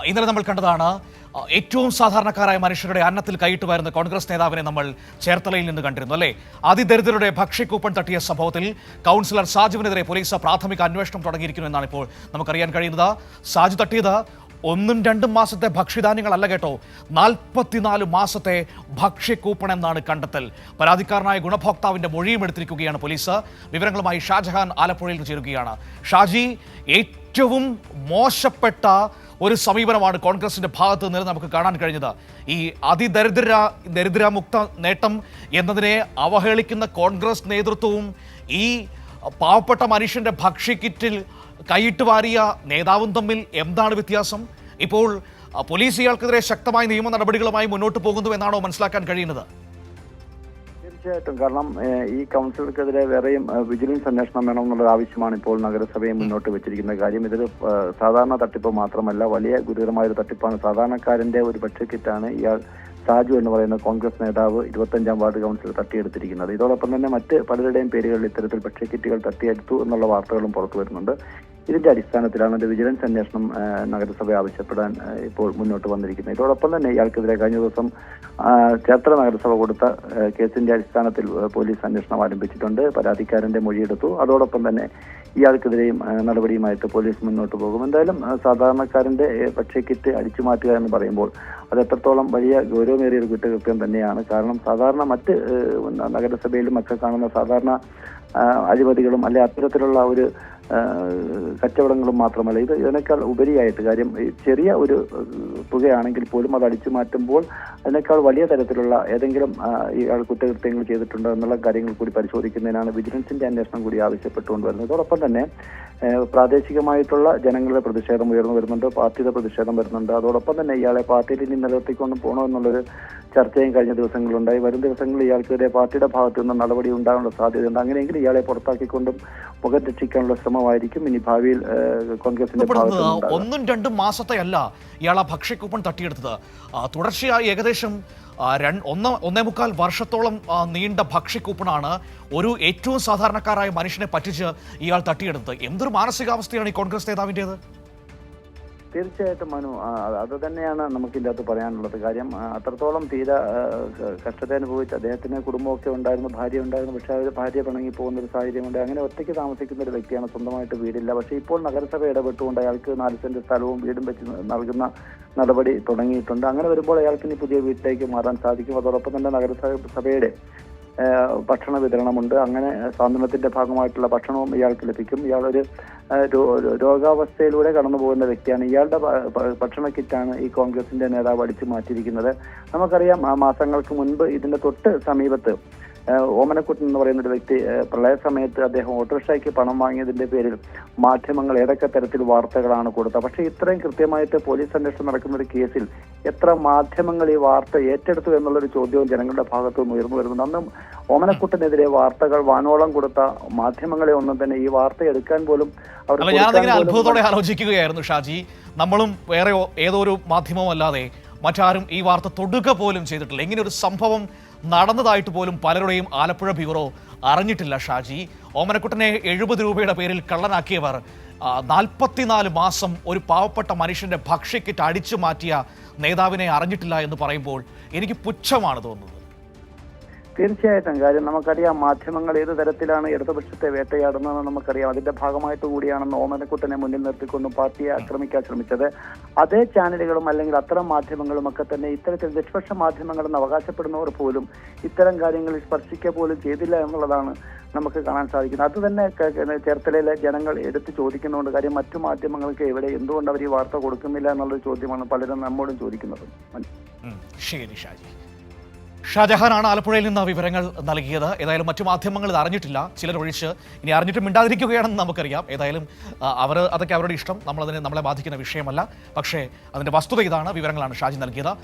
ഇന്നലെ നമ്മൾ കണ്ടതാണ് ഏറ്റവും സാധാരണക്കാരായ മനുഷ്യരുടെ അന്നത്തിൽ കൈയിട്ട് വരുന്ന കോൺഗ്രസ് നേതാവിനെ നമ്മൾ ചേർത്തലയിൽ നിന്ന് കണ്ടിരുന്നു അല്ലേ. അതിദരിദ്രരുടെ ഭക്ഷ്യക്കൂപ്പൺ തട്ടിയ സംഭവത്തിൽ കൗൺസിലർ സാജുവിനെതിരെ പോലീസ് പ്രാഥമിക അന്വേഷണം തുടങ്ങിയിരിക്കുന്നു എന്നാണ് ഇപ്പോൾ നമുക്കറിയാൻ കഴിയുന്നത്. സാജു തട്ടിയത് 1-2 മാസത്തെ ഭക്ഷ്യധാന്യങ്ങളല്ല കേട്ടോ, 44 മാസത്തെ ഭക്ഷ്യക്കൂപ്പൺ എന്നാണ് കണ്ടെത്തൽ. പരാതിക്കാരനായ ഗുണഭോക്താവിന്റെ മൊഴിയും എടുത്തിരിക്കുകയാണ് പോലീസ്. വിവരങ്ങളുമായി ഷാജഹാൻ ആലപ്പുഴയിൽ ചേരുകയാണ്. ഷാജി, ഏറ്റവും മോശപ്പെട്ട ഒരു സമീപനമാണ് കോൺഗ്രസിന്റെ ഭാഗത്ത് നിന്ന് നമുക്ക് കാണാൻ കഴിഞ്ഞത്. ഈ ദരിദ്രമുക്ത നേട്ടം എന്നതിനെ അവഹേളിക്കുന്ന കോൺഗ്രസ് നേതൃത്വവും ഈ പാവപ്പെട്ട മനുഷ്യന്റെ ഭക്ഷ്യക്കിറ്റിൽ കൈയിട്ട് വാരിയ നേതാവും തമ്മിൽ എന്താണ് വ്യത്യാസം? ഇപ്പോൾ പോലീസ് ഇയാൾക്കെതിരെ ശക്തമായ നിയമ നടപടികളുമായി മുന്നോട്ട് പോകുന്നു എന്നാണോ മനസ്സിലാക്കാൻ കഴിയുന്നത്? തീർച്ചയായിട്ടും. കാരണം ഈ കൗൺസിലർക്കെതിരെ വേറെയും വിജിലൻസ് അന്വേഷണം വേണമെന്നുള്ള ആവശ്യമാണ് ഇപ്പോൾ നഗരസഭയെ മുന്നോട്ട് വെച്ചിരിക്കുന്ന കാര്യം. ഇതൊരു സാധാരണ തട്ടിപ്പ് മാത്രമല്ല, വലിയ ഗുരുതരമായ ഒരു തട്ടിപ്പാണ്. സാധാരണക്കാരന്റെ ഒരു ഭക്ഷ്യക്കിറ്റാണ് ഇയാൾ സാജു എന്ന് പറയുന്ന കോൺഗ്രസ് നേതാവ് 25-ാം വാർഡ് കൗൺസിലർ തട്ടിയെടുത്തിരിക്കുന്നത്. ഇതോടൊപ്പം തന്നെ മറ്റ് പലരുടെയും പേരുകളിൽ ഇത്തരത്തിൽ ഭക്ഷ്യക്കിറ്റുകൾ തട്ടിയെടുത്തു എന്നുള്ള വാർത്തകളും പുറത്തു വരുന്നുണ്ട്. ഇതിന്റെ അടിസ്ഥാനത്തിലാണ് ഒരു വിജിലൻസ് അന്വേഷണം നഗരസഭ ആവശ്യപ്പെടാൻ ഇപ്പോൾ മുന്നോട്ട് വന്നിരിക്കുന്നത്. ഇതോടൊപ്പം തന്നെ ഇയാൾക്കെതിരെ കഴിഞ്ഞ ദിവസം ചേർത്തല നഗരസഭ കൊടുത്ത കേസിന്റെ അടിസ്ഥാനത്തിൽ പോലീസ് അന്വേഷണം ആരംഭിച്ചിട്ടുണ്ട്. പരാതിക്കാരന്റെ മൊഴിയെടുത്തു. അതോടൊപ്പം തന്നെ ഇയാൾക്കെതിരെയും നടപടിയുമായിട്ട് പോലീസ് മുന്നോട്ട് പോകും. എന്തായാലും സാധാരണക്കാരന്റെ ഭക്ഷ്യക്കിറ്റ് അടിച്ചു മാറ്റുക എന്ന് പറയുമ്പോൾ അത് എത്രത്തോളം വലിയ ഗൗരവമേറിയ ഒരു കുറ്റകൃത്യം തന്നെയാണ്. കാരണം സാധാരണ മറ്റ് നഗരസഭയിലും ഒക്കെ കാണുന്ന സാധാരണ അഴിമതികളും അല്ലെ അത്തരത്തിലുള്ള ഒരു കച്ചവടങ്ങളും മാത്രമല്ല, ഇതിനേക്കാൾ ഉപരിയായിട്ട് കാര്യം ചെറിയ ഒരു തുകയാണെങ്കിൽ പോലും അത് അടിച്ചു മാറ്റുമ്പോൾ അതിനേക്കാൾ വലിയ തരത്തിലുള്ള ഏതെങ്കിലും ഇയാൾ കുറ്റകൃത്യങ്ങൾ ചെയ്തിട്ടുണ്ടോ എന്നുള്ള കാര്യങ്ങൾ കൂടി പരിശോധിക്കുന്നതിനാണ് വിജിലൻസിന്റെ അന്വേഷണം കൂടി ആവശ്യപ്പെട്ടുകൊണ്ട് വരുന്നത്. അതോടൊപ്പം തന്നെ പ്രാദേശികമായിട്ടുള്ള ജനങ്ങളുടെ പ്രതിഷേധം ഉയർന്നു വരുന്നുണ്ട്, പാർട്ടിയുടെ പ്രതിഷേധം വരുന്നുണ്ട്. അതോടൊപ്പം തന്നെ ഇയാളെ പാർട്ടിയിൽ ഇനി നിലനിർത്തിക്കൊണ്ട് പോകണോ എന്നുള്ളൊരു ചർച്ചയും കഴിഞ്ഞ ദിവസങ്ങളുണ്ടായി. വരും ദിവസങ്ങളിൽ ഇയാൾക്കെതിരെ പാർട്ടിയുടെ ഭാഗത്തു നിന്ന് നടപടി ഉണ്ടാകാനുള്ള സാധ്യതയുണ്ട്. അങ്ങനെയെങ്കിൽ ഇയാളെ പുറത്താക്കിക്കൊണ്ടും മുഖം രക്ഷിക്കാനുള്ള ശ്രമമായിരിക്കും ഇനി ഭാവിയിൽ കോൺഗ്രസിന്റെ ഭാഗത്ത്. 1-2 മാസത്തെ അല്ല ഇയാൾ ആ ഭക്ഷ്യക്കൂപ്പൺ തട്ടിയെടുത്തത്, തുടർച്ചയായി ഏകദേശം 1.25 വർഷത്തോളം നീണ്ട ഭക്ഷ്യക്കൂപ്പണാണ് ഒരു ഏറ്റവും സാധാരണക്കാരായ മനുഷ്യനെ പറ്റിച്ച് ഇയാൾ തട്ടിയെടുത്തത്. എന്തൊരു മാനസികാവസ്ഥയാണ് ഈ കോൺഗ്രസ് നേതാവിൻ്റെത്? തീർച്ചയായിട്ടും മനു, അത് തന്നെയാണ് നമുക്കിതിൻ്റെ അകത്ത് പറയാനുള്ളത്. കാര്യം അത്രത്തോളം തീരെ കഷ്ടത അനുഭവിച്ച് അദ്ദേഹത്തിന് കുടുംബമൊക്കെ ഉണ്ടായിരുന്നു, ഭാര്യ ഉണ്ടായിരുന്നു. പക്ഷെ അവർ ഭാര്യ പിണങ്ങി പോകുന്ന ഒരു സാഹചര്യമുണ്ട്. അങ്ങനെ ഒറ്റയ്ക്ക് താമസിക്കുന്ന ഒരു വ്യക്തിയാണ്, സ്വന്തമായിട്ട് വീടില്ല. പക്ഷേ ഇപ്പോൾ നഗരസഭ ഇടപെട്ടുകൊണ്ട് അയാൾക്ക് 4 സെന്റ് സ്ഥലവും വീടും വെച്ച് നൽകുന്ന നടപടി തുടങ്ങിയിട്ടുണ്ട്. അങ്ങനെ വരുമ്പോൾ അയാൾക്ക് ഇനി പുതിയ വീട്ടിലേക്ക് മാറാൻ സാധിക്കും. അതോടൊപ്പം തന്നെ നഗരസഭയുടെ ഭക്ഷണ വിതരണമുണ്ട്. അങ്ങനെ സാന്ത്വനത്തിന്റെ ഭാഗമായിട്ടുള്ള ഭക്ഷണവും ഇയാൾക്ക് ലഭിക്കും. ഇയാളൊരു രോഗാവസ്ഥയിലൂടെ കടന്നു പോകുന്ന വ്യക്തിയാണ്. ഇയാളുടെ ഭക്ഷണ കിറ്റാണ് ഈ കോൺഗ്രസിന്റെ നേതാവ് അടിച്ചു മാറ്റിയിരിക്കുന്നത്. നമുക്കറിയാം, മാസങ്ങൾക്ക് മുൻപ് ഇതിന്റെ തൊട്ട് സമീപത്ത് ഓമനക്കുട്ടൻ എന്ന് പറയുന്ന ഒരു വ്യക്തി പ്രളയ സമയത്ത് അദ്ദേഹം ഓട്ടോറിക്ഷയ്ക്ക് പണം വാങ്ങിയതിന്റെ പേരിൽ മാധ്യമങ്ങൾ ഏതൊക്കെ തരത്തിൽ വാർത്തകളാണ് കൊടുത്തത്. പക്ഷേ ഇത്രയും കൃത്യമായിട്ട് പോലീസ് അന്വേഷണം നടക്കുന്ന ഒരു കേസിൽ എത്ര മാധ്യമങ്ങൾ ഈ വാർത്ത ഏറ്റെടുത്തു എന്നുള്ളൊരു ചോദ്യവും ജനങ്ങളുടെ ഭാഗത്തു നിന്ന് ഉയർന്നു വരുന്നുണ്ട്. അന്ന് ഓമനക്കുട്ടനെതിരെ വാർത്തകൾ വാനോളം കൊടുത്ത മാധ്യമങ്ങളെ ഒന്നും തന്നെ ഈ വാർത്ത എടുക്കാൻ പോലും ഞാനതിങ്ങനെ അത്ഭുതത്തോടെ ആലോചിക്കുകയായിരുന്നു ഷാജി. നമ്മളും വേറെ ഏതോ ഒരു മാധ്യമവും അല്ലാതെ മറ്റാരും ഈ വാർത്ത തൊടുക പോലും ചെയ്തിട്ടില്ല. ഇങ്ങനെ ഒരു സംഭവം നടന്നതായിട്ട് പോലും പലരുടെയും ആലപ്പുഴ ബ്യൂറോ അറിഞ്ഞിട്ടില്ല ഷാജി. ഓമനക്കുട്ടനെ 70 രൂപയുടെ പേരിൽ കള്ളനാക്കിയവർ 44 മാസം ഒരു പാവപ്പെട്ട മനുഷ്യന്റെ ഭക്ഷ്യക്കിറ്റ് അടിച്ചു മാറ്റിയ നേതാവിനെ അറിഞ്ഞിട്ടില്ല എന്ന് പറയുമ്പോൾ എനിക്ക് പുച്ഛമാണ് തോന്നുന്നത്. തീർച്ചയായിട്ടും. കാര്യം നമുക്കറിയാം, മാധ്യമങ്ങൾ ഏത് തരത്തിലാണ് ഇടതുപക്ഷത്തെ വേട്ടയാടുന്നതെന്ന് നമുക്കറിയാം. അതിന്റെ ഭാഗമായിട്ട് കൂടിയാണെന്ന് ഓമനക്കുട്ടനെ മുന്നിൽ നിർത്തിക്കൊണ്ട് പാർട്ടിയെ ആക്രമിക്കാൻ ശ്രമിച്ചത്. അതേ ചാനലുകളും അല്ലെങ്കിൽ അത്തരം മാധ്യമങ്ങളും ഒക്കെ തന്നെ ഇത്തരത്തിൽ നിഷ്പക്ഷ മാധ്യമങ്ങളെന്ന് അവകാശപ്പെടുന്നവർ പോലും ഇത്തരം കാര്യങ്ങളിൽ സ്പർശിക്കുക പോലും ചെയ്തില്ല എന്നുള്ളതാണ് നമുക്ക് കാണാൻ സാധിക്കുന്നത്. അത് തന്നെ ചേർത്തലയിലെ ജനങ്ങൾ എടുത്ത് ചോദിക്കുന്നുണ്ട്. കാര്യം മറ്റു മാധ്യമങ്ങൾക്ക് എവിടെ എന്തുകൊണ്ട് അവർ ഈ വാർത്ത കൊടുക്കുന്നില്ല എന്നുള്ളൊരു ചോദ്യമാണ് പലരും നമ്മോടും ചോദിക്കുന്നത്. ശരി ഷാജി. ഷാജഹാനാണ് ആലപ്പുഴയിൽ നിന്ന് വിവരങ്ങൾ നൽകിയത്. ഏതായാലും മറ്റു മാധ്യമങ്ങൾ ഇത് അറിഞ്ഞിട്ടില്ല, ചിലരൊഴിച്ച്. ഇനി അറിഞ്ഞിട്ട് മിണ്ടാതിരിക്കുകയാണെന്ന് നമുക്കറിയാം. ഏതായാലും അതൊക്കെ അവരുടെ ഇഷ്ടം, നമ്മളെ ബാധിക്കുന്ന വിഷയമല്ല. പക്ഷേ അതിൻ്റെ വസ്തുത ഇതാണ്. വിവരങ്ങളാണ് ഷാജി നൽകിയത്.